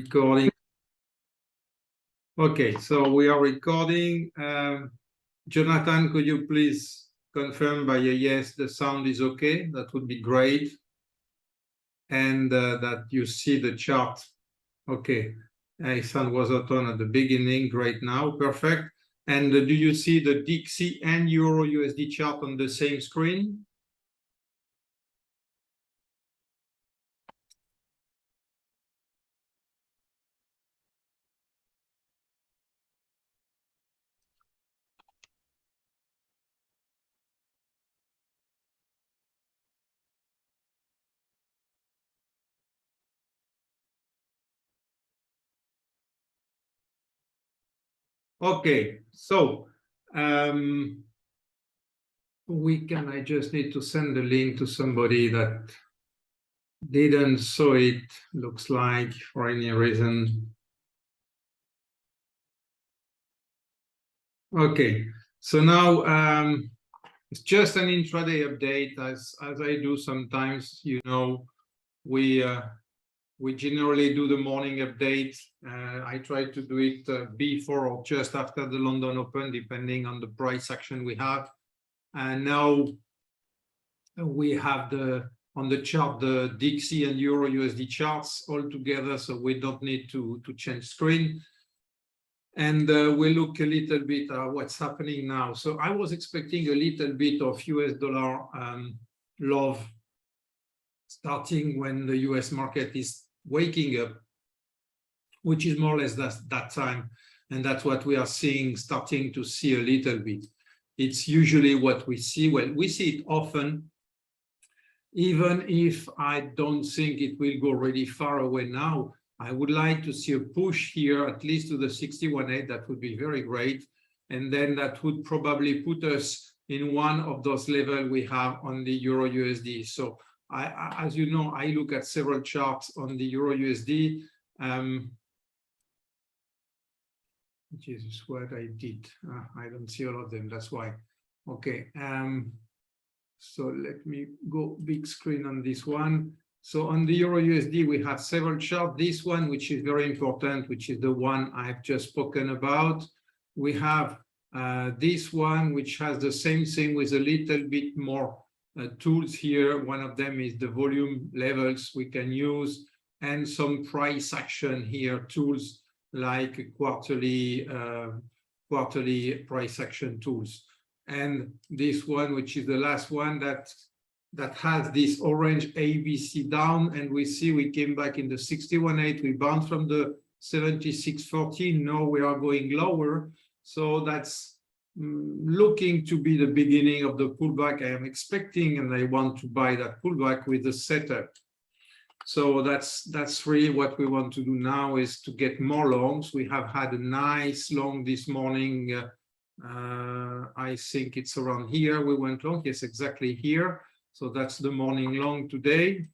Recording. Okay, so we are recording. Jonathan, could you please confirm by a yes the sound is okay? That would be great. And that you see the chart. Okay, sound was not on at the beginning. Great now, perfect. And do you see the DXY and Euro USD chart on the same screen? Okay, so I just need to send the link to somebody that didn't saw it, looks like, for any reason. Okay, so now it's just an intraday update, as I do sometimes. You know, we generally do the morning update. I try to do it before or just after the London Open, depending on the price action we have. And now we have on the chart the DXY and Euro USD charts all together, so we don't need to change screen. And we look a little bit at what's happening now. So I was expecting a little bit of US dollar love starting when the US market is waking up, which is more or less that time. And that's what we are seeing, starting to see a little bit. It's usually what we see. Well, we see it often, even if I don't think it will go really far away now. I would like to see a push here, at least to the 61.8. That would be very great. And then that would probably put us in one of those levels we have on the Euro USD. So as you know, I look at several charts on the Euro USD. Which is what I did. I don't see all of them, that's why. Okay, so let me go big screen on this one. So on the Euro USD, we have several charts. This one, which is very important, which is the one I've just spoken about. We have this one, which has the same thing with a little bit more tools here. One of them is the volume levels we can use, and some price action here, tools like quarterly price action tools. And this one, which is the last one, that has this orange ABC down, and we see we came back in the 61.8. We bounced from the 76.14. Now we are going lower. So that's looking to be the beginning of the pullback I am expecting, and I want to buy that pullback with the setup. So that's really what we want to do now, is to get more longs. We have had a nice long this morning. I think it's around here we went long. Yes, exactly here. So that's the morning long today.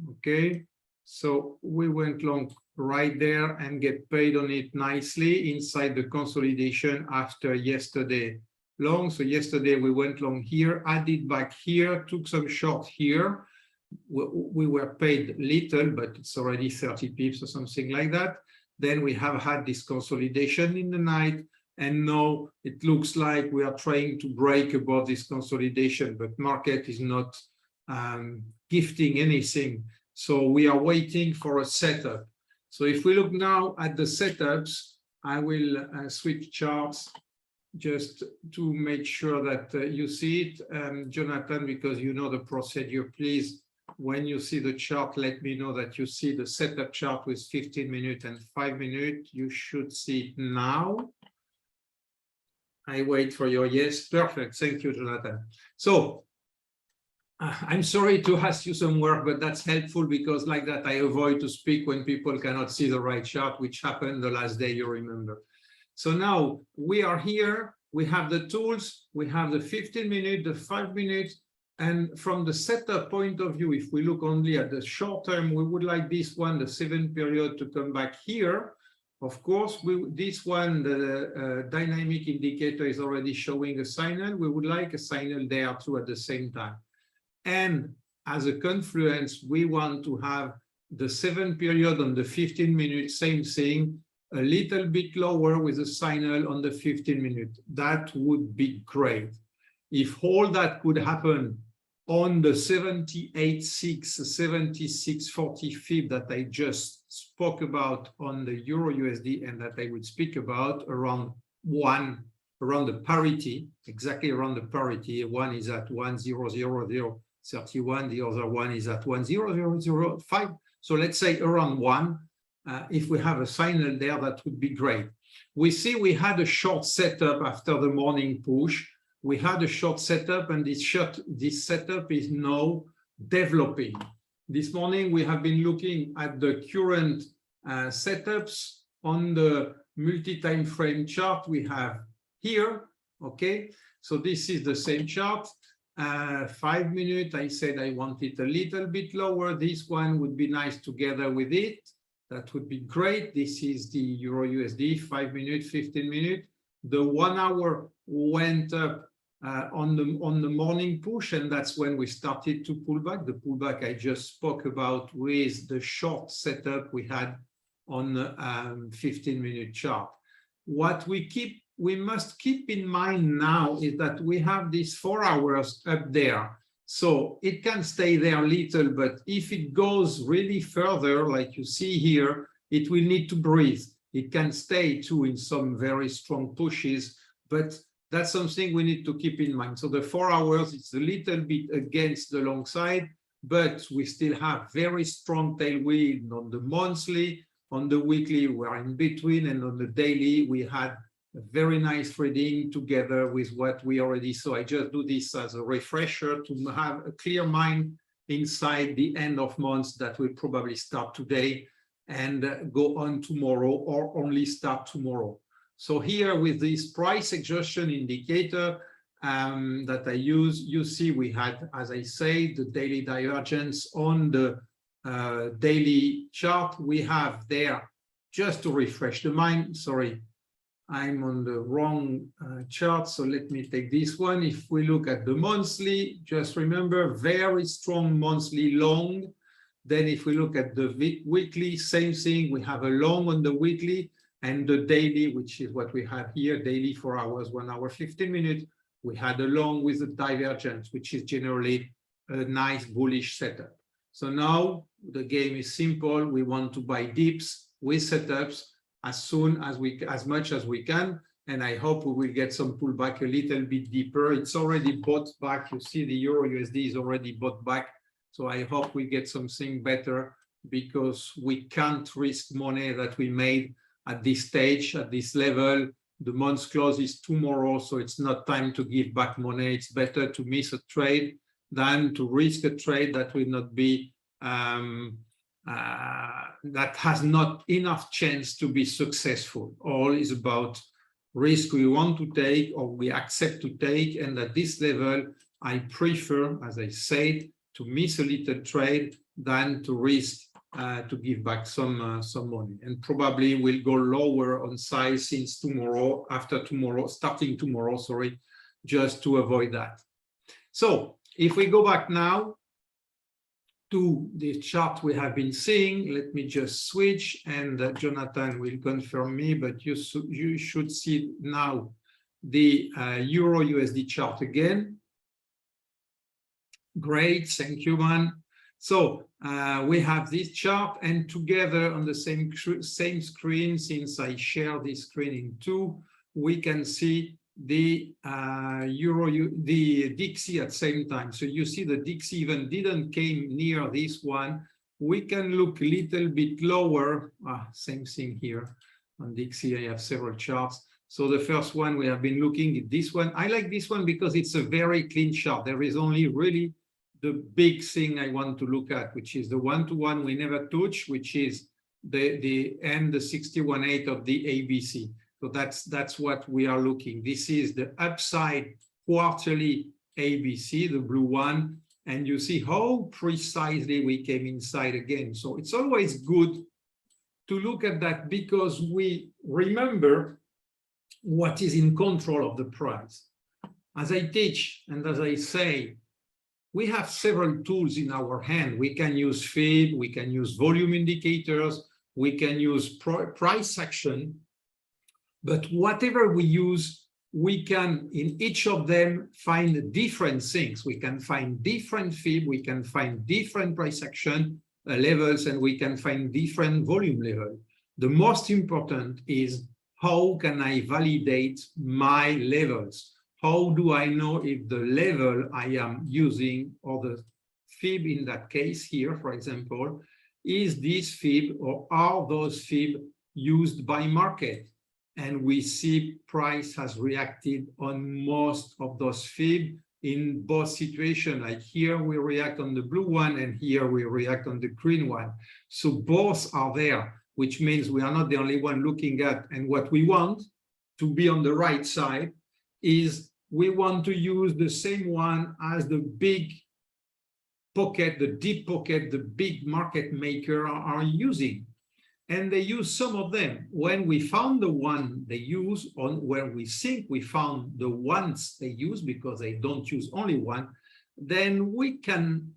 Okay, so we went long right there and get paid on it nicely inside the consolidation after yesterday long. So yesterday we went long here, added back here, took some short here. We were paid little, but it's already 30 pips or something like that. Then we have had this consolidation in the night, and now it looks like we are trying to break above this consolidation, but market is not gifting anything. So we are waiting for a setup. So if we look now at the setups, I will switch charts just to make sure that you see it, Jonathan, because you know the procedure. Please, when you see the chart, let me know that you see the setup chart with 15 minutes and 5 minutes. You should see it now. I wait for your yes. Perfect. Thank you, Jonathan. So I'm sorry to ask you some work, but that's helpful, because like that I avoid to speak when people cannot see the right chart, which happened the last day, you remember. So now we are here. We have the tools. We have the 15 minutes, the 5 minutes. And from the setup point of view, if we look only at the short term, we would like this one, the 7 period, to come back here. Of course, this one, the dynamic indicator is already showing a signal. We would like a signal there too at the same time. And as a confluence, we want to have the 7 period on the 15 minute, same thing, a little bit lower with a signal on the 15 minute. That would be great. If all that could happen on the 78.6, 76.40 fib that I just spoke about on the Euro USD and that I would speak about around around the parity, exactly around the parity. One is at 1,000.31, the other one is at 1,000.05. So let's say around 1. If we have a signal there, that would be great. We see we had a short setup after the morning push. We had a short setup, and this setup is now developing. This morning, we have been looking at the current setups on the multi-time frame chart we have here. Okay, so this is the same chart. 5 minute, I said I want it a little bit lower. This one would be nice together with it. That would be great. This is the Euro USD, 5 minute, 15 minute. The 1 hour went up on the morning push, and that's when we started to pull back. The pullback I just spoke about with the short setup we had on the 15-minute chart. What we must keep in mind now is that we have these 4 hours up there. So it can stay there a little, but if it goes really further, like you see here, it will need to breathe. It can stay too in some very strong pushes, but that's something we need to keep in mind. So the 4 hours, it's a little bit against the long side, but we still have very strong tailwind on the monthly. On the weekly, we're in between, and on the daily, we had a very nice reading together with what we already saw. I just do this as a refresher to have a clear mind inside the end of months that will probably start today and go on tomorrow, or only start tomorrow. So here with this price exhaustion indicator that I use, you see we had, as I say, the daily divergence on the daily chart. We have there, just to refresh the mind, sorry, I'm on the wrong chart, so let me take this one. If we look at the monthly, just remember, very strong monthly long. Then if we look at the weekly, same thing, we have a long on the weekly, and the daily, which is what we have here, daily 4 hours, 1 hour, 15 minutes, we had a long with a divergence, which is generally a nice bullish setup. So now the game is simple. We want to buy dips with setups as much as we can, and I hope we will get some pullback a little bit deeper. It's already bought back. You see the Euro USD is already bought back, so I hope we get something better, because we can't risk money that we made at this stage, at this level. The month's close is tomorrow, so it's not time to give back money. It's better to miss a trade than to risk a trade that will not be that has not enough chance to be successful. All is about risk we want to take or we accept to take, and at this level, I prefer, as I said, to miss a little trade than to risk to give back some money. And probably will go lower on size since tomorrow, after tomorrow, starting tomorrow, sorry, just to avoid that. So if we go back now to the chart we have been seeing, let me just switch, and Jonathan will confirm me, but you should see now the Euro USD chart again. Great, thank you, man. So we have this chart, and together on the same screen, since I share this screen in two, we can see the the Dixie at the same time. So you see the Dixie even didn't came near this one. We can look a little bit lower. Same thing here on Dixie. I have several charts. So the first one we have been looking at this one. I like this one because it's a very clean chart. There is only really the big thing I want to look at, which is the one-to-one we never touch, which is the 61.8 of the ABC. So that's what we are looking. This is the upside quarterly ABC, the blue one, and you see how precisely we came inside again. So it's always good to look at that, because we remember what is in control of the price. As I teach and as I say, we have several tools in our hand. We can use FIB, we can use volume indicators, we can use price action, but whatever we use, we can, in each of them, find different things. We can find different FIB, we can find different price action levels, and we can find different volume level. The most important is, how can I validate my levels? How do I know if the level I am using, or the FIB in that case here, for example, is this FIB, or are those FIB used by market? And we see price has reacted on most of those FIB in both situations. Like here we react on the blue one, and here we react on the green one. So both are there, which means we are not the only one looking at. And what we want to be on the right side is, we want to use the same one as the big pocket, the deep pocket, the big market maker are using. And they use some of them. When we found the one they use, on where we think we found the ones they use, because they don't use only one, then we can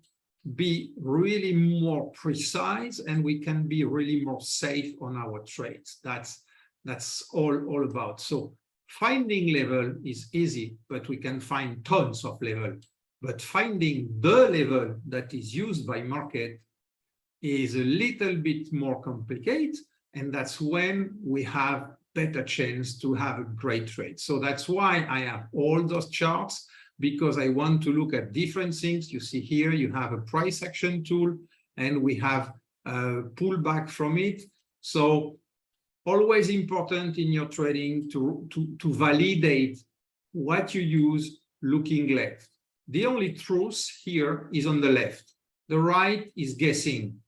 be really more precise, and we can be really more safe on our trades. That's all about. So finding level is easy, but we can find tons of level. But finding the level that is used by market is a little bit more complicated, and that's when we have better chance to have a great trade. So that's why I have all those charts, because I want to look at different things. You see here, you have a price action tool, and we have a pullback from it. So always important in your trading to validate what you use looking left. The only truth here is on the left. The right is guessing.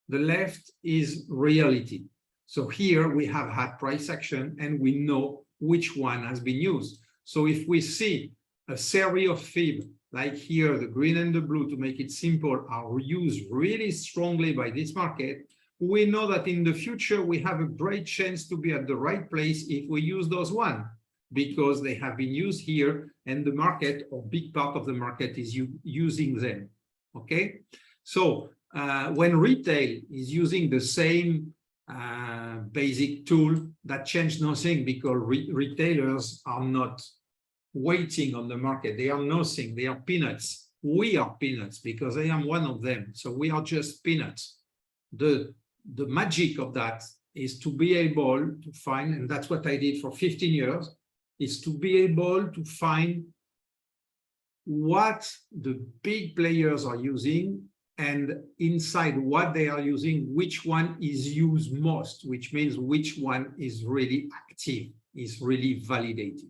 The left is reality. So here we have had price action, and we know which one has been used. So if we see a series of FIB, like here, the green and the blue, to make it simple, are used really strongly by this market, we know that in the future we have a great chance to be at the right place if we use those one, because they have been used here, and the market, or big part of the market, is using them. Okay, so when retail is using the same basic tool, that changed nothing, because retailers are not waiting on the market. They are nothing. They are peanuts. We are peanuts, because I am one of them. So we are just peanuts. The magic of that is to be able to find, and that's what I did for 15 years, is to be able to find what the big players are using, and inside what they are using, which one is used most, which means which one is really active, is really validated.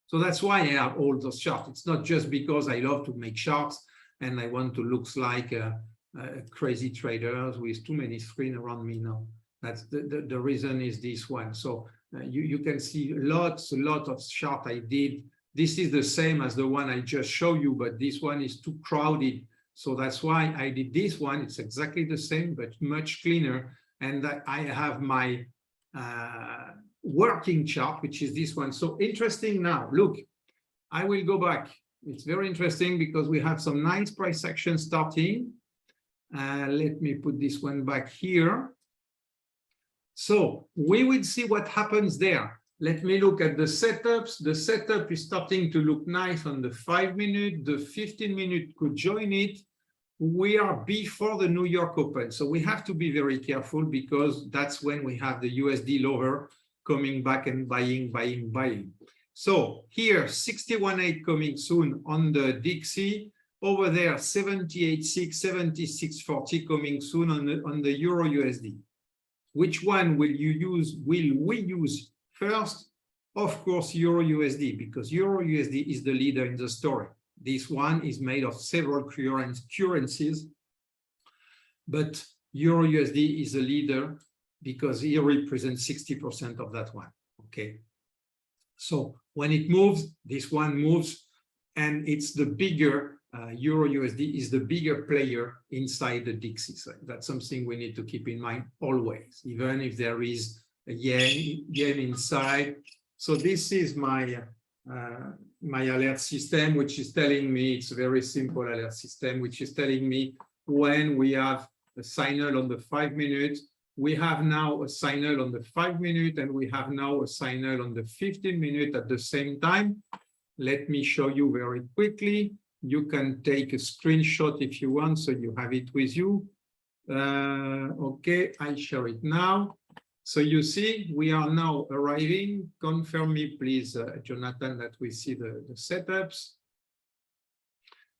So that's why I have all those charts. It's not just because I love to make charts and I want to look like a crazy trader with too many screens around me. No, that's the reason is this one. So you can see a lot of charts I did. This is the same as the one I just showed you, but this one is too crowded. So that's why I did this one. It's exactly the same, but much cleaner. And I have my working chart, which is this one. So interesting now. Look, I will go back. It's very interesting because we have some nice price action starting. Let me put this one back here. So we will see what happens there. Let me look at the setups. The setup is starting to look nice on the 5-minute. The 15-minute could join it. We are before the New York Open. So we have to be very careful, because that's when we have the USD lower coming back and buying. So here, 61.8 coming soon on the Dixie. Over there, 78.6, 76.40 coming soon on the Euro USD. Which one will you use? Will we use first? Of course, Euro USD, because Euro USD is the leader in the story. This one is made of several currencies, but Euro USD is a leader because it represents 60% of that one. Okay. So when it moves, this one moves, and it's the bigger Euro USD is the bigger player inside the Dixie. So that's something we need to keep in mind always, even if there is a yen inside. So this is my my alert system, which is telling me, it's a very simple alert system, which is telling me when we have a signal on the 5 minutes. We have now a signal on the 5 minute, and we have now a signal on the 15 minute at the same time. Let me show you very quickly. You can take a screenshot if you want, so you have it with you. Okay, I share it now. So you see, we are now arriving. Confirm me, please, Jonathan, that we see the setups.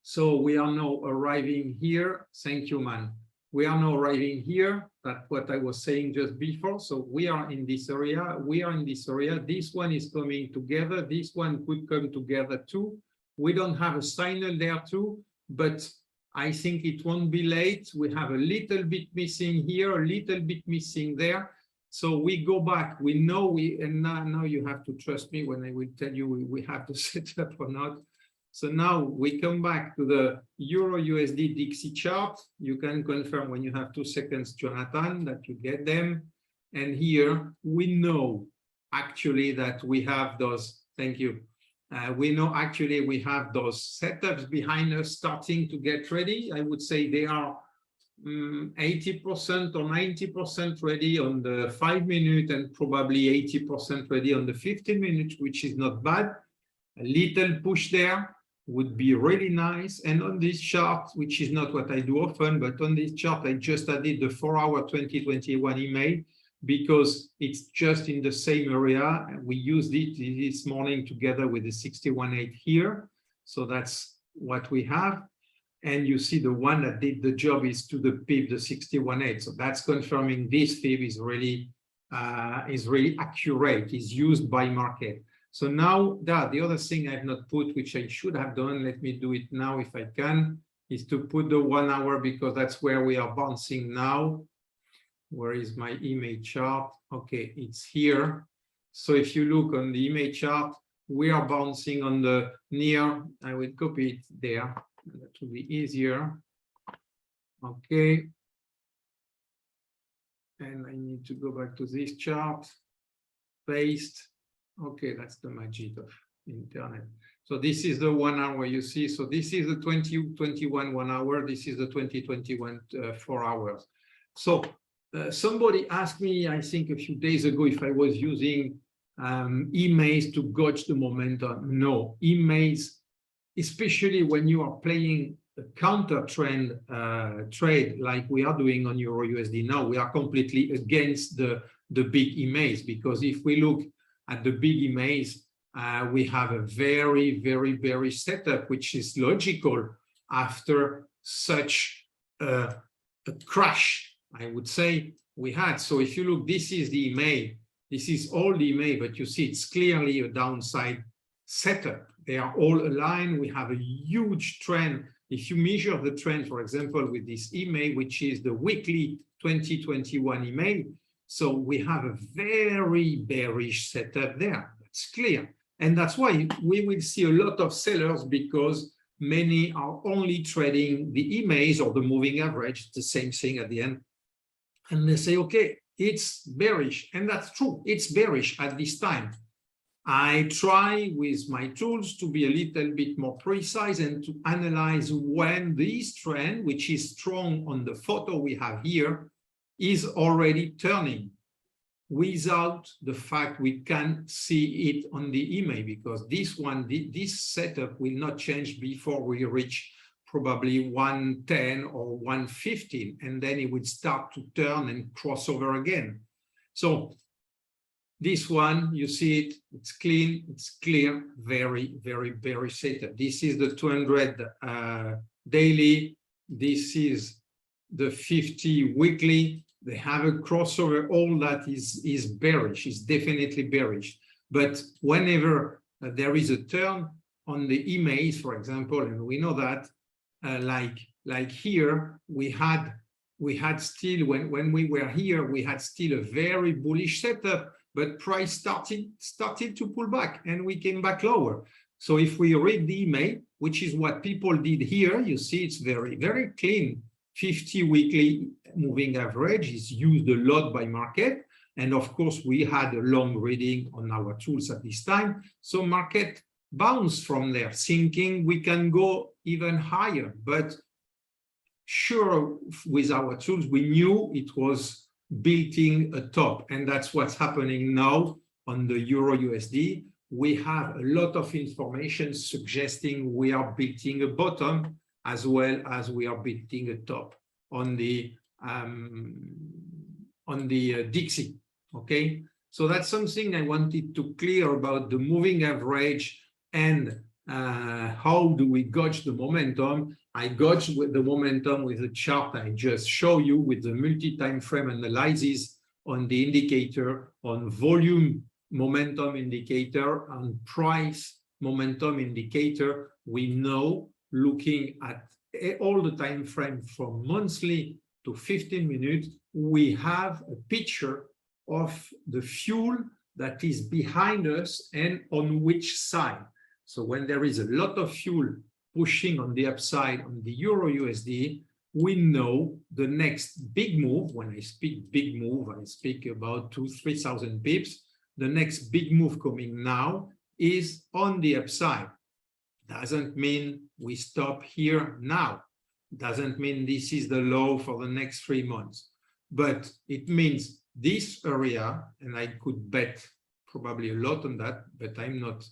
So we are now arriving here. Thank you, man. We are now arriving here. That's what I was saying just before. So we are in this area. We are in this area. This one is coming together. This one could come together too. We don't have a signal there too, but I think it won't be late. We have a little bit missing here, a little bit missing there. So we go back. We know and now you have to trust me when I will tell you we have to set up or not. So now we come back to the Euro USD Dixie chart. You can confirm when you have 2 seconds, Jonathan, that you get them. And here we know actually that we have those, thank you. We know actually we have those setups behind us starting to get ready. I would say they are 80% or 90% ready on the 5 minute and probably 80% ready on the 15 minutes, which is not bad. A little push there would be really nice. And on this chart, which is not what I do often, but on this chart, I just added the 4-hour 2021 email because it's just in the same area. We used it this morning together with the 61.8 here. So that's what we have. And you see the one that did the job is to the PIB, the 61.8. So that's confirming this PIB is really accurate, is used by market. So now the other thing I've not put, which I should have done, let me do it now if I can, is to put the 1 hour because that's where we are bouncing now. Where is my image chart? Okay, it's here. So if you look on the image chart, we are bouncing on the near, I will copy it there. That will be easier. Okay. And I need to go back to this chart. Paste. Okay, that's the magic of internet. So this is the 1 hour you see. So this is the 2021 1 hour. This is the 2021 4 hours. So somebody asked me, I think a few days ago, if I was using emails to gauge the momentum. No, emails, especially when you are playing a counter trend trade like we are doing on Euro USD now, we are completely against the big emails, because if we look at the big emails, we have a very, very bearish setup, which is logical after such a crash, I would say, we had. So if you look, this is the email, this is all the email, but you see it's clearly a downside setup. They are all aligned. We have a huge trend. If you measure the trend, for example, with this email, which is the weekly 2021 email, so we have a very bearish setup there. That's clear. And that's why we will see a lot of sellers, because many are only trading the emails or the moving average, the same thing at the end. And they say, okay, it's bearish. And that's true. It's bearish at this time. I try with my tools to be a little bit more precise and to analyze when this trend, which is strong on the photo we have here, is already turning, without the fact we can see it on the email, because this one, this setup will not change before we reach probably 110 or 115, and then it would start to turn and cross over again. So this one, you see it, it's clean, it's clear, very, very bearish setup. This is the 200 daily, this is the 50 weekly. They have a crossover, all that is bearish, is definitely bearish. But whenever there is a turn on the emails, for example, and we know that, like here, we had still, when we were here, we had still a very bullish setup, but price started to pull back and we came back lower. So if we read the email, which is what people did here, you see it's very, very clean. 50 weekly moving average is used a lot by market. And of course, we had a long reading on our tools at this time. So market bounce from there, thinking we can go even higher. But sure, with our tools, we knew it was building a top, and that's what's happening now on the Euro USD. We have a lot of information suggesting we are building a bottom as well as we are building a top on the Dixie. Okay, so that's something I wanted to clear about the moving average and how do we gauge the momentum. I gauge with the momentum with the chart I just show you with the multi-time frame analysis on the indicator, on volume momentum indicator, on price momentum indicator. We know, looking at all the time frame from monthly to 15 minutes, we have a picture of the fuel that is behind us and on which side. So when there is a lot of fuel pushing on the upside on the Euro USD, we know the next big move. When I speak big move, I speak about 2,000–3,000 pips. The next big move coming now is on the upside. Doesn't mean we stop here now. Doesn't mean this is the low for the next 3 months. But it means this area, and I could bet probably a lot on that, but I'm not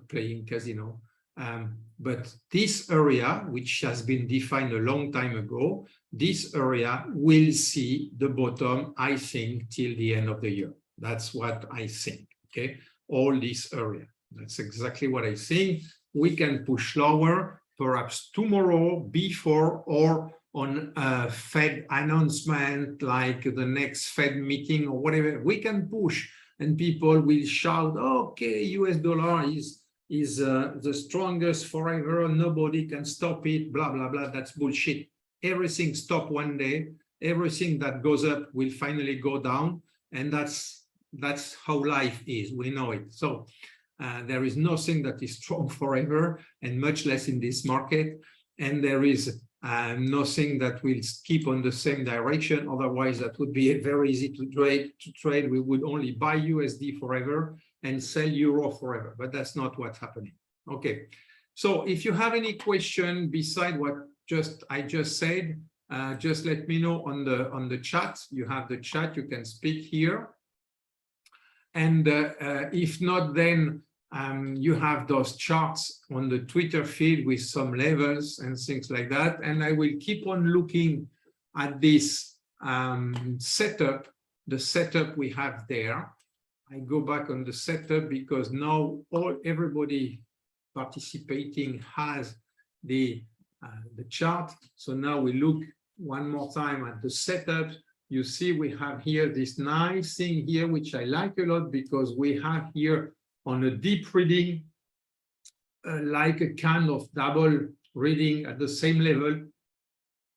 playing casino. But this area, which has been defined a long time ago, this area will see the bottom, I think, till the end of the year. That's what I think, okay? All this area, that's exactly what I think. We can push lower, perhaps tomorrow, before or on a Fed announcement, like the next Fed meeting or whatever. We can push and people will shout, okay, US dollar is the strongest forever, nobody can stop it, blah, blah, blah. That's bullshit. Everything stops one day. Everything that goes up will finally go down. And that's how life is. We know it. So there is nothing that is strong forever, and much less in this market. And there is nothing that will keep on the same direction. Otherwise, that would be very easy to trade. We would only buy USD forever and sell Euro forever. But that's not what's happening. Okay. So if you have any question beside what I just said, just let me know on the chat. You have the chat. You can speak here. And if not, then you have those charts on the Twitter feed with some levels and things like that. And I will keep on looking at this setup, the setup we have there. I go back on the setup because now everybody participating has the chart. So now we look one more time at the setup. You see we have here this nice thing here, which I like a lot because we have here on a deep reading, like a kind of double reading at the same level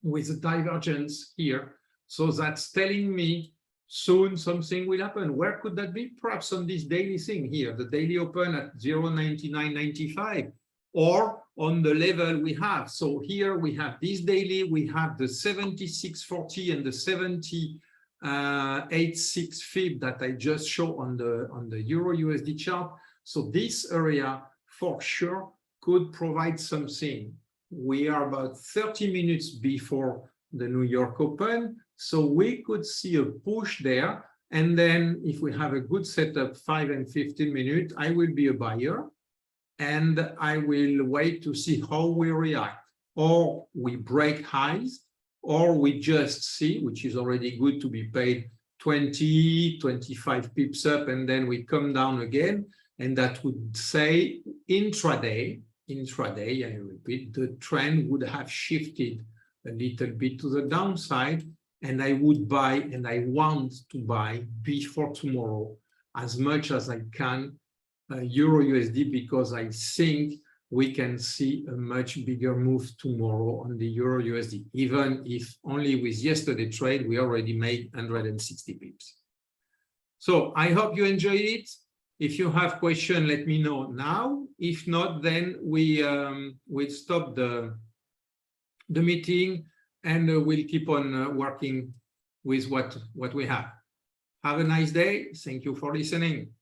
with a divergence here. So that's telling me soon something will happen. Where could that be? Perhaps on this daily thing here, the daily open at 0.9995, or on the level we have. So here we have this daily, we have the 76.40 and the 78.6 fib that I just show on the Euro USD chart. So this area for sure could provide something. We are about 30 minutes before the New York Open, so we could see a push there. And then if we have a good setup, 5 and 15 minutes, I will be a buyer and I will wait to see how we react. Or we break highs, or we just see, which is already good to be paid 20, 25 pips up, and then we come down again. And that would say intraday, I repeat, the trend would have shifted a little bit to the downside, and I would buy, and I want to buy before tomorrow as much as I can Euro USD, because I think we can see a much bigger move tomorrow on the Euro USD, even if only with yesterday's trade, we already made 160 pips. So I hope you enjoyed it. If you have questions, let me know now. If not, then we'll stop the meeting and we'll keep on working with what we have. Have a nice day. Thank you for listening.